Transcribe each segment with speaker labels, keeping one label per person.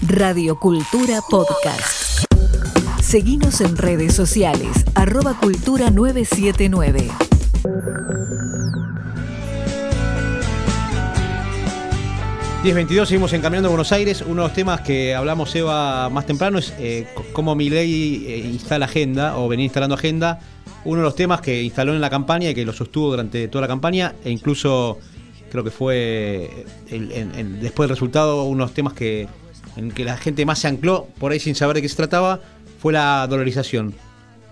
Speaker 1: Radio Cultura Podcast. Seguinos en redes sociales, @cultura979.
Speaker 2: ...10:22, seguimos encaminando a Buenos Aires. Uno de los temas que hablamos, Eva, más temprano es cómo Milei instala agenda, o venía instalando agenda. Uno de los temas que instaló en la campaña y que lo sostuvo durante toda la campaña, e incluso creo que fue después del resultado, uno de los temas en que la gente más se ancló, por ahí sin saber de qué se trataba, fue la dolarización.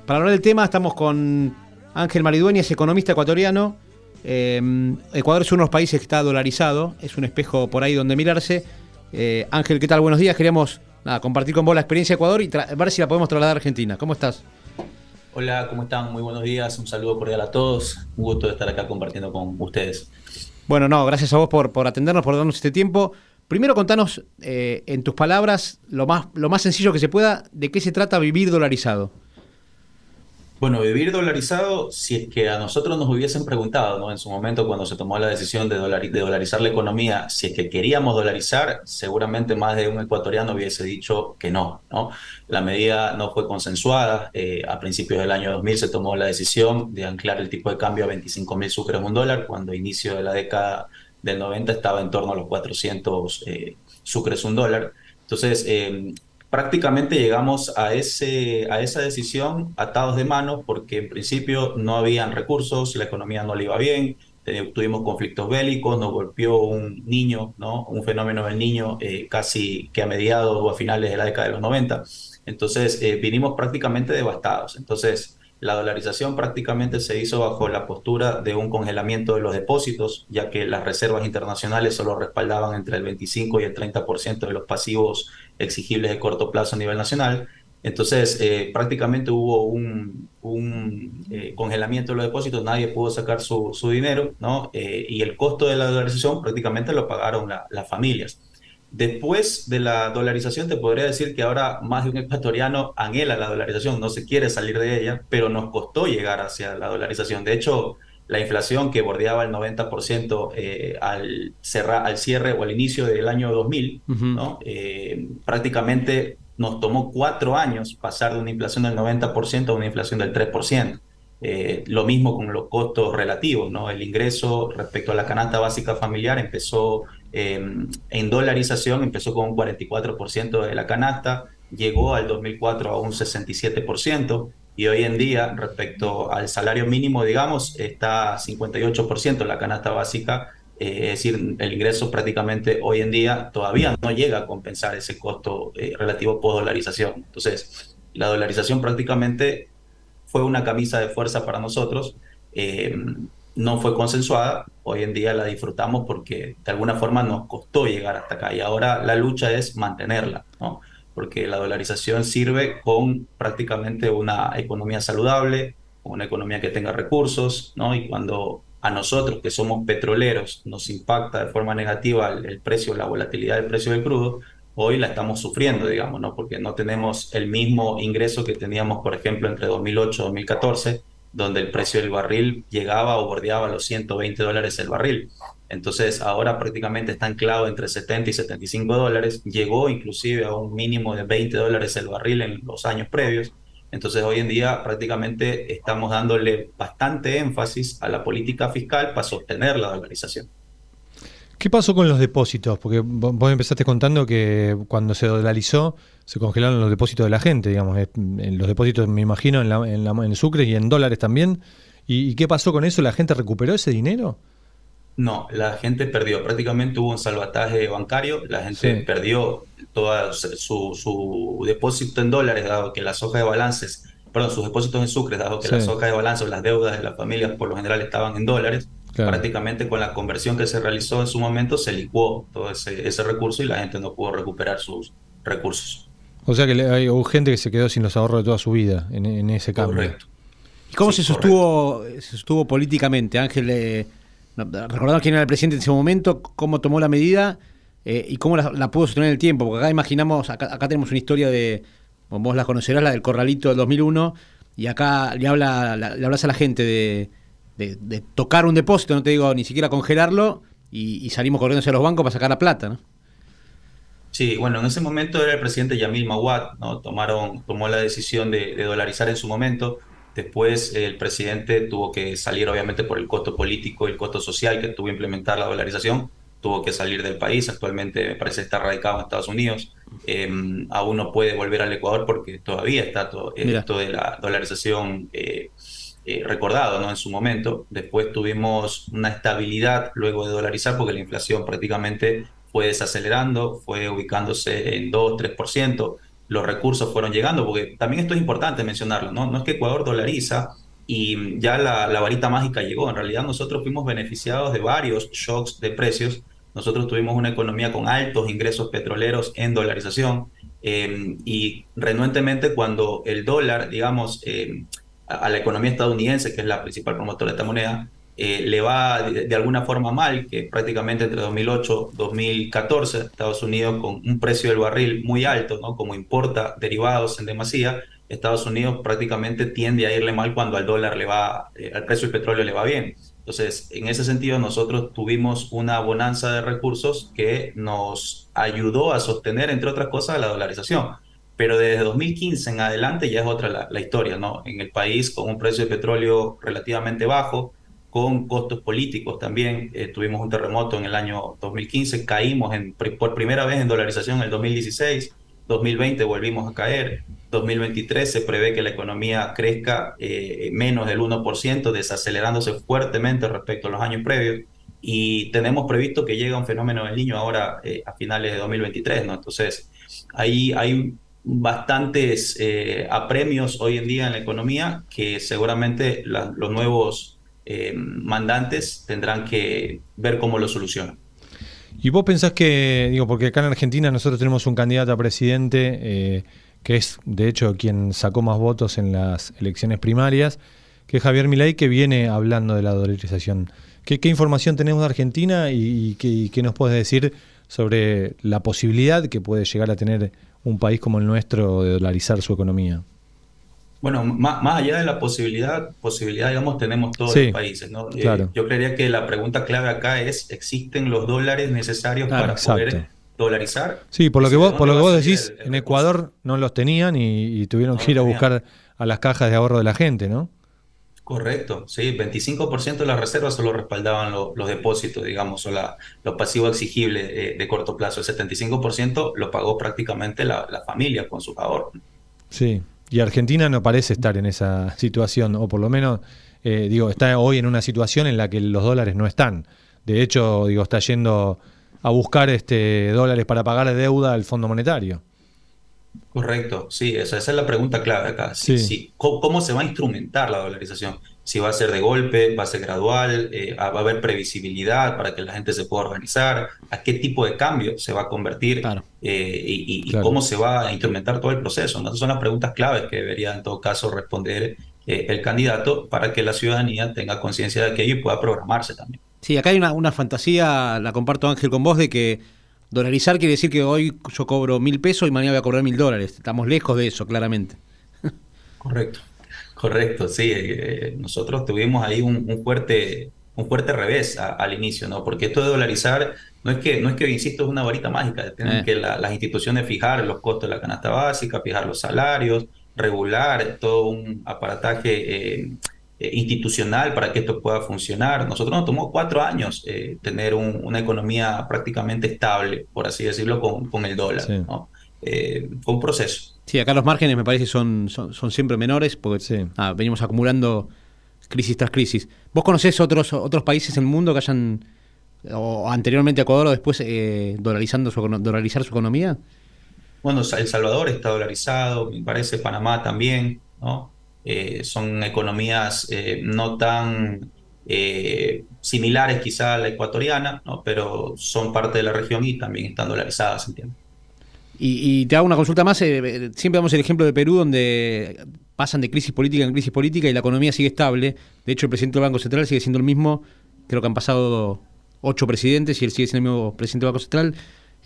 Speaker 2: Para hablar del tema estamos con Ángel Maridueñas, economista ecuatoriano. Ecuador es uno de los países que está dolarizado, es un espejo por ahí donde mirarse. Ángel, ¿qué tal? Buenos días. Queríamos compartir con vos la experiencia de Ecuador y ver si la podemos trasladar a Argentina. ¿Cómo estás?
Speaker 3: Hola, ¿cómo están? Muy buenos días, un saludo cordial a todos. Un gusto de estar acá compartiendo con ustedes.
Speaker 2: Bueno, gracias a vos por atendernos, por darnos este tiempo. Primero contanos, en tus palabras, lo más sencillo que se pueda, ¿de qué se trata vivir dolarizado?
Speaker 3: Bueno, vivir dolarizado, si es que a nosotros nos hubiesen preguntado, ¿no? En su momento, cuando se tomó la decisión de dolarizar la economía, si es que queríamos dolarizar, seguramente más de un ecuatoriano hubiese dicho que no, ¿no? La medida no fue consensuada. A principios del año 2000 se tomó la decisión de anclar el tipo de cambio a 25.000 sucres un dólar, cuando a inicio de la década del 90 estaba en torno a los 400 sucres un dólar. Entonces, prácticamente llegamos a esa decisión atados de manos porque en principio no habían recursos, la economía no le iba bien, tuvimos conflictos bélicos, nos golpeó un niño, ¿no? Un fenómeno del niño casi que a mediados o a finales de la década de los 90. Entonces vinimos prácticamente devastados. Entonces la dolarización prácticamente se hizo bajo la postura de un congelamiento de los depósitos, ya que las reservas internacionales solo respaldaban entre el 25 y el 30% de los pasivos exigibles de corto plazo a nivel nacional. Entonces, prácticamente hubo un congelamiento de los depósitos, nadie pudo sacar su dinero, ¿no? Y el costo de la dolarización prácticamente lo pagaron las familias. Después de la dolarización, te podría decir que ahora más de un ecuatoriano anhela la dolarización, no se quiere salir de ella, pero nos costó llegar hacia la dolarización. De hecho, la inflación que bordeaba el 90% al cierre o al inicio del año 2000, ¿no? Prácticamente nos tomó 4 años pasar de una inflación del 90% a una inflación del 3%. Lo mismo con los costos relativos, ¿no? El ingreso respecto a la canasta básica familiar empezó en dolarización, empezó con un 44% de la canasta, llegó al 2004 a un 67%. Y hoy en día, respecto al salario mínimo, digamos, está 58% la canasta básica. Es decir, el ingreso prácticamente hoy en día todavía no llega a compensar ese costo relativo post-dolarización. Entonces, la dolarización prácticamente fue una camisa de fuerza para nosotros. No fue consensuada. Hoy en día la disfrutamos porque de alguna forma nos costó llegar hasta acá. Y ahora la lucha es mantenerla, ¿no? Porque la dolarización sirve con prácticamente una economía saludable, una economía que tenga recursos, ¿no? Y cuando a nosotros, que somos petroleros, nos impacta de forma negativa el precio, la volatilidad del precio del crudo, hoy la estamos sufriendo, digamos, ¿no? Porque no tenemos el mismo ingreso que teníamos, por ejemplo, entre 2008 y 2014, donde el precio del barril llegaba o bordeaba los $120 el barril. Entonces ahora prácticamente está anclado entre 70 y 75 dólares, llegó inclusive a un mínimo de $20 el barril en los años previos. Entonces hoy en día prácticamente estamos dándole bastante énfasis a la política fiscal para sostener la dolarización.
Speaker 4: ¿Qué pasó con los depósitos? Porque vos empezaste contando que cuando se dolarizó se congelaron los depósitos de la gente, digamos. Los depósitos, me imagino, en sucres y en dólares también. ¿Y qué pasó con eso? ¿La gente recuperó ese dinero?
Speaker 3: No, la gente perdió. Prácticamente hubo un salvataje bancario. La gente perdió todo su depósito en dólares, dado que las hojas de balances, perdón, sus depósitos en sucres, dado que las hojas de balance o las deudas de las familias por lo general estaban en dólares. Claro. Prácticamente con la conversión que se realizó en su momento se licuó todo ese recurso y la gente no pudo recuperar sus recursos.
Speaker 4: O sea que hubo gente que se quedó sin los ahorros de toda su vida en ese cambio.
Speaker 3: Correcto.
Speaker 2: ¿Y cómo se sostuvo políticamente, Ángel? Recordamos quién era el presidente en ese momento, cómo tomó la medida y cómo la pudo sostener en el tiempo. Porque acá imaginamos, acá tenemos una historia de, vos la conocerás, la del corralito del 2001, y acá le hablas a la gente de tocar un depósito, no te digo ni siquiera congelarlo, y salimos corriendo hacia los bancos para sacar la plata, ¿no?
Speaker 3: Sí, bueno, en ese momento era el presidente Yamil Mawad, ¿no? Tomó la decisión de dolarizar en su momento. Después el presidente tuvo que salir, obviamente, por el costo político y el costo social que tuvo implementar la dolarización. Tuvo que salir del país. Actualmente me parece estar radicado en Estados Unidos. Aún no puede volver al Ecuador porque todavía está
Speaker 2: Mira,
Speaker 3: esto de la dolarización recordado, ¿no? En su momento. Después tuvimos una estabilidad luego de dolarizar porque la inflación prácticamente fue desacelerando, fue ubicándose en 2-3%. Los recursos fueron llegando, porque también esto es importante mencionarlo, ¿no? No es que Ecuador dolariza y ya la varita mágica llegó. En realidad nosotros fuimos beneficiados de varios shocks de precios. Nosotros tuvimos una economía con altos ingresos petroleros en dolarización y renuentemente cuando el dólar, digamos, a la economía estadounidense, que es la principal promotora de esta moneda, le va de alguna forma mal, que prácticamente entre 2008 y 2014 Estados Unidos con un precio del barril muy alto, ¿no? Como importa derivados en demasía, Estados Unidos prácticamente tiende a irle mal cuando al dólar le va, al precio del petróleo le va bien. Entonces, en ese sentido, nosotros tuvimos una bonanza de recursos que nos ayudó a sostener, entre otras cosas, la dolarización. Pero desde 2015 en adelante ya es otra la historia, ¿no? En el país con un precio de petróleo relativamente bajo, con costos políticos también. Tuvimos un terremoto en el año 2015, caímos por primera vez en dolarización en el 2016, 2020 volvimos a caer, 2023 se prevé que la economía crezca menos del 1%, desacelerándose fuertemente respecto a los años previos, y tenemos previsto que llegue un fenómeno del Niño ahora a finales de 2023, ¿no? Entonces, ahí hay bastantes apremios hoy en día en la economía que seguramente los nuevos mandantes tendrán que ver cómo lo solucionan.
Speaker 4: ¿Y vos pensás que, digo, porque acá en Argentina nosotros tenemos un candidato a presidente que es, de hecho, quien sacó más votos en las elecciones primarias, que es Javier Milei, que viene hablando de la dolarización? ¿Qué información tenemos de Argentina y qué nos puedes decir sobre la posibilidad que puede llegar a tener un país como el nuestro de dolarizar su economía?
Speaker 3: Bueno, más allá de la posibilidad, digamos, tenemos todos los
Speaker 4: Sí,
Speaker 3: países, ¿no?
Speaker 4: claro.
Speaker 3: Yo creería que la pregunta clave acá es, ¿existen los dólares necesarios
Speaker 2: Claro,
Speaker 3: para
Speaker 4: exacto.
Speaker 3: poder dolarizar?
Speaker 4: Sí, por
Speaker 3: Y
Speaker 4: lo que
Speaker 3: si de
Speaker 4: vos, por
Speaker 3: dónde
Speaker 4: lo que
Speaker 3: va a
Speaker 4: vos
Speaker 3: salir
Speaker 4: decís,
Speaker 3: el
Speaker 4: en
Speaker 3: recurso.
Speaker 4: Ecuador no los tenían y tuvieron
Speaker 3: No
Speaker 4: que
Speaker 3: lo
Speaker 4: ir a
Speaker 3: tenían.
Speaker 4: buscar a las cajas de ahorro de la gente, ¿no?
Speaker 3: Correcto, sí, 25% de las reservas solo respaldaban los depósitos, digamos, o los pasivos exigibles de corto plazo. El 75% lo pagó prácticamente la familia con sus ahorros.
Speaker 4: Sí. Y Argentina no parece estar en esa situación, o por lo menos, digo, está hoy en una situación en la que los dólares no están. De hecho, digo, está yendo a buscar dólares para pagar deuda al Fondo Monetario.
Speaker 3: Correcto, sí, esa es la pregunta clave acá.
Speaker 4: Sí,
Speaker 3: ¿Cómo se va a instrumentar la dolarización? Si va a ser de golpe, va a ser gradual, va a haber previsibilidad para que la gente se pueda organizar, a qué tipo de cambio se va a convertir
Speaker 2: claro.
Speaker 3: y
Speaker 4: claro.
Speaker 3: cómo se va a instrumentar todo el proceso, ¿no? Esas son las preguntas claves que debería en todo caso responder el candidato para que la ciudadanía tenga conciencia de aquello y pueda programarse también.
Speaker 2: Sí, acá hay una fantasía, la comparto Ángel con vos, de que dolarizar quiere decir que hoy yo cobro 1.000 pesos y mañana voy a cobrar $1.000. Estamos lejos de eso, claramente.
Speaker 3: Correcto, correcto, sí. Nosotros tuvimos ahí un fuerte revés al inicio, ¿no? Porque esto de dolarizar no es que, insisto, es una varita mágica. Tienen que las instituciones fijar los costos de la canasta básica, fijar los salarios, regular todo un aparataje institucional para que esto pueda funcionar. Nosotros nos tomó 4 años tener una economía prácticamente estable, por así decirlo, con el dólar,
Speaker 4: Sí,
Speaker 3: ¿no? Fue un proceso.
Speaker 2: Sí, acá los márgenes me parece son siempre menores porque
Speaker 4: sí.
Speaker 2: venimos acumulando crisis tras crisis. ¿Vos conocés otros países en el mundo que hayan, o anteriormente a Ecuador o después, dolarizar su economía?
Speaker 3: Bueno, El Salvador está dolarizado, me parece Panamá también, ¿no? Son economías no tan similares quizá a la ecuatoriana, ¿no? Pero son parte de la región y también están dolarizadas, entiendo.
Speaker 2: Y te hago una consulta más. Siempre damos el ejemplo de Perú, donde pasan de crisis política en crisis política y la economía sigue estable. De hecho, el presidente del Banco Central sigue siendo el mismo. Creo que han pasado 8 presidentes y él sigue siendo el mismo presidente del Banco Central.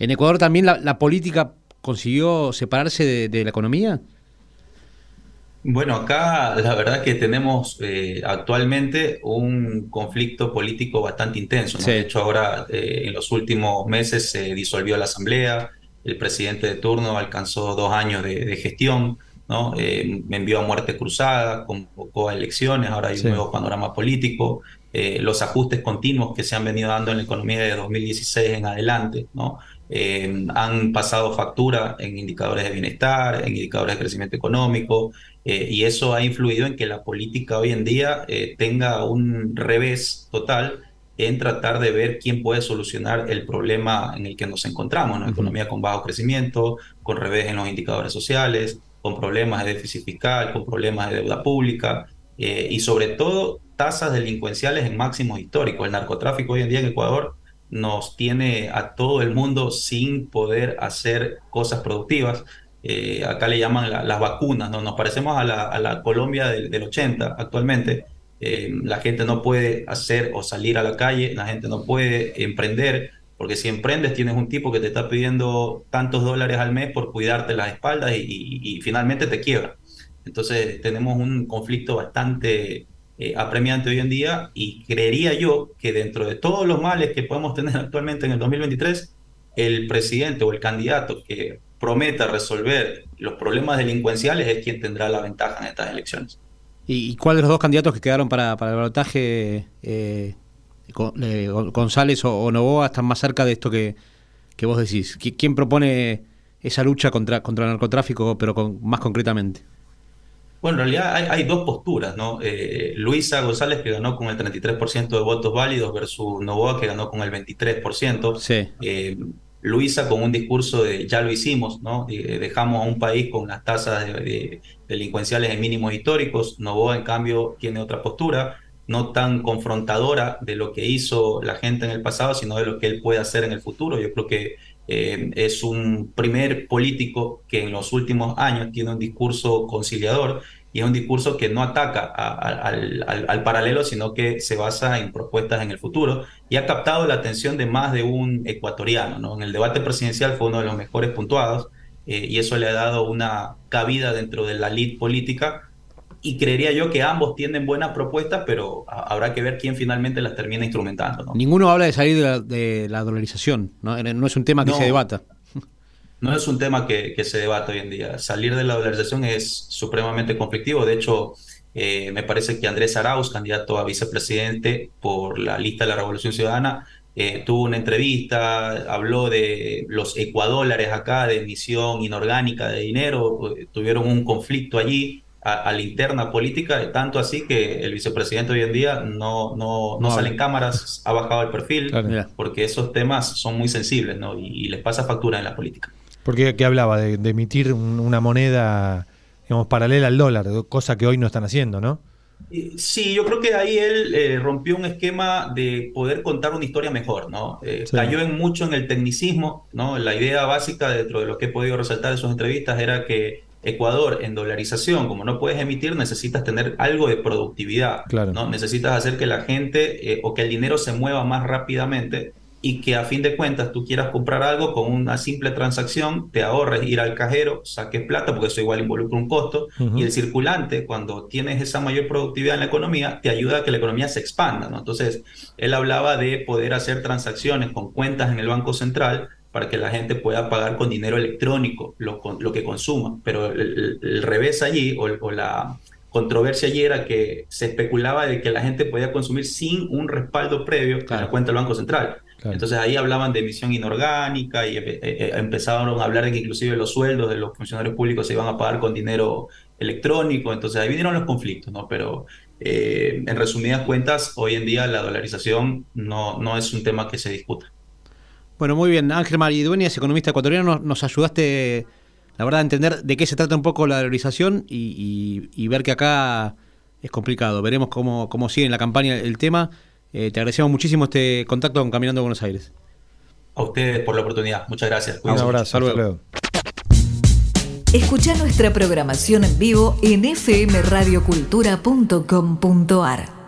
Speaker 2: ¿En Ecuador también la política consiguió separarse de la economía?
Speaker 3: Bueno, acá la verdad que tenemos actualmente un conflicto político bastante intenso, ¿no? De
Speaker 2: Sí.
Speaker 3: hecho, ahora en los últimos meses se disolvió la asamblea, el presidente de turno alcanzó 2 años de gestión, ¿no? Me envió a muerte cruzada, convocó a elecciones, ahora hay un nuevo panorama político, los ajustes continuos que se han venido dando en la economía de 2016 en adelante, ¿no? Han pasado factura en indicadores de bienestar, en indicadores de crecimiento económico, y eso ha influido en que la política hoy en día tenga un revés total en tratar de ver quién puede solucionar el problema en el que nos encontramos, ¿no? Economía con bajo crecimiento, con revés en los indicadores sociales, con problemas de déficit fiscal, con problemas de deuda pública, y sobre todo tasas delincuenciales en máximos históricos. El narcotráfico hoy en día en Ecuador nos tiene a todo el mundo sin poder hacer cosas productivas. Acá le llaman las vacunas, ¿no? Nos parecemos a la Colombia del 80 actualmente. La gente no puede hacer o salir a la calle, la gente no puede emprender, porque si emprendes tienes un tipo que te está pidiendo tantos dólares al mes por cuidarte las espaldas y finalmente te quiebra. Entonces tenemos un conflicto bastante apremiante hoy en día, y creería yo que dentro de todos los males que podemos tener actualmente en el 2023, el presidente o el candidato que prometa resolver los problemas delincuenciales es quien tendrá la ventaja en estas elecciones.
Speaker 2: ¿Y cuál de los dos candidatos que quedaron para el balotaje, González o Noboa, están más cerca de esto que vos decís? ¿Quién propone esa lucha contra el narcotráfico, pero más concretamente?
Speaker 3: Bueno, en realidad hay dos posturas, ¿no? Luisa González, que ganó con el 33% de votos válidos, versus Noboa, que ganó con el 23%.
Speaker 2: Sí.
Speaker 3: Luisa con un discurso de ya lo hicimos, ¿no? Dejamos a un país con las tasas de delincuenciales en mínimos históricos. Noboa, en cambio, tiene otra postura, no tan confrontadora de lo que hizo la gente en el pasado, sino de lo que él puede hacer en el futuro. Yo creo que es un primer político que en los últimos años tiene un discurso conciliador, y es un discurso que no ataca al paralelo, sino que se basa en propuestas en el futuro, y ha captado la atención de más de un ecuatoriano, ¿no? En el debate presidencial fue uno de los mejores puntuados, y eso le ha dado una cabida dentro de la elite política, y creería yo que ambos tienen buenas propuestas, pero habrá que ver quién finalmente las termina instrumentando, ¿no?
Speaker 2: Ninguno habla de salir de la dolarización, ¿no? No es un tema que se debata.
Speaker 3: No es un tema que se debate hoy en día. Salir de la dolarización es supremamente conflictivo. De hecho, me parece que Andrés Arauz, candidato a vicepresidente por la lista de la Revolución Ciudadana, tuvo una entrevista, habló de los ecuadólares acá, de emisión inorgánica de dinero. Tuvieron un conflicto allí a la interna política, tanto así que el vicepresidente hoy en día no sale en cámaras, ha bajado el perfil, claro, porque esos temas son muy sensibles, ¿no? Y les pasa factura en la política.
Speaker 4: Porque ¿qué hablaba? De emitir una moneda, digamos, paralela al dólar, cosa que hoy no están haciendo, ¿no?
Speaker 3: Sí, yo creo que ahí él rompió un esquema de poder contar una historia mejor, ¿no? Sí. Cayó mucho en el tecnicismo, ¿no? La idea básica dentro de lo que he podido resaltar en sus entrevistas era que Ecuador, en dolarización, como no puedes emitir, necesitas tener algo de productividad, claro, ¿no? Necesitas hacer que la gente o que el dinero se mueva más rápidamente, y que a fin de cuentas tú quieras comprar algo con una simple transacción, te ahorres ir al cajero, saques plata, porque eso igual involucra un costo, y el circulante, cuando tienes esa mayor productividad en la economía, te ayuda a que la economía se expanda, ¿no? Entonces, él hablaba de poder hacer transacciones con cuentas en el Banco Central para que la gente pueda pagar con dinero electrónico lo que consuma, pero el revés allí, o la controversia allí, era que se especulaba de que la gente podía consumir sin un respaldo previo, claro, en la cuenta del Banco Central. Claro. Entonces ahí hablaban de emisión inorgánica, y empezaron a hablar de que inclusive los sueldos de los funcionarios públicos se iban a pagar con dinero electrónico. Entonces ahí vinieron los conflictos, ¿no? Pero en resumidas cuentas, hoy en día la dolarización no es un tema que se discuta.
Speaker 2: Bueno, muy bien. Ángel Maridueñas, economista ecuatoriano, nos ayudaste, la verdad, a entender de qué se trata un poco la dolarización y ver que acá es complicado. Veremos cómo sigue en la campaña el tema. Te agradecemos muchísimo este contacto con Caminando a Buenos Aires.
Speaker 3: A ustedes por la oportunidad. Muchas gracias.
Speaker 4: Un abrazo. Hasta luego.
Speaker 1: Escucha nuestra programación en vivo en fmradiocultura.com.ar.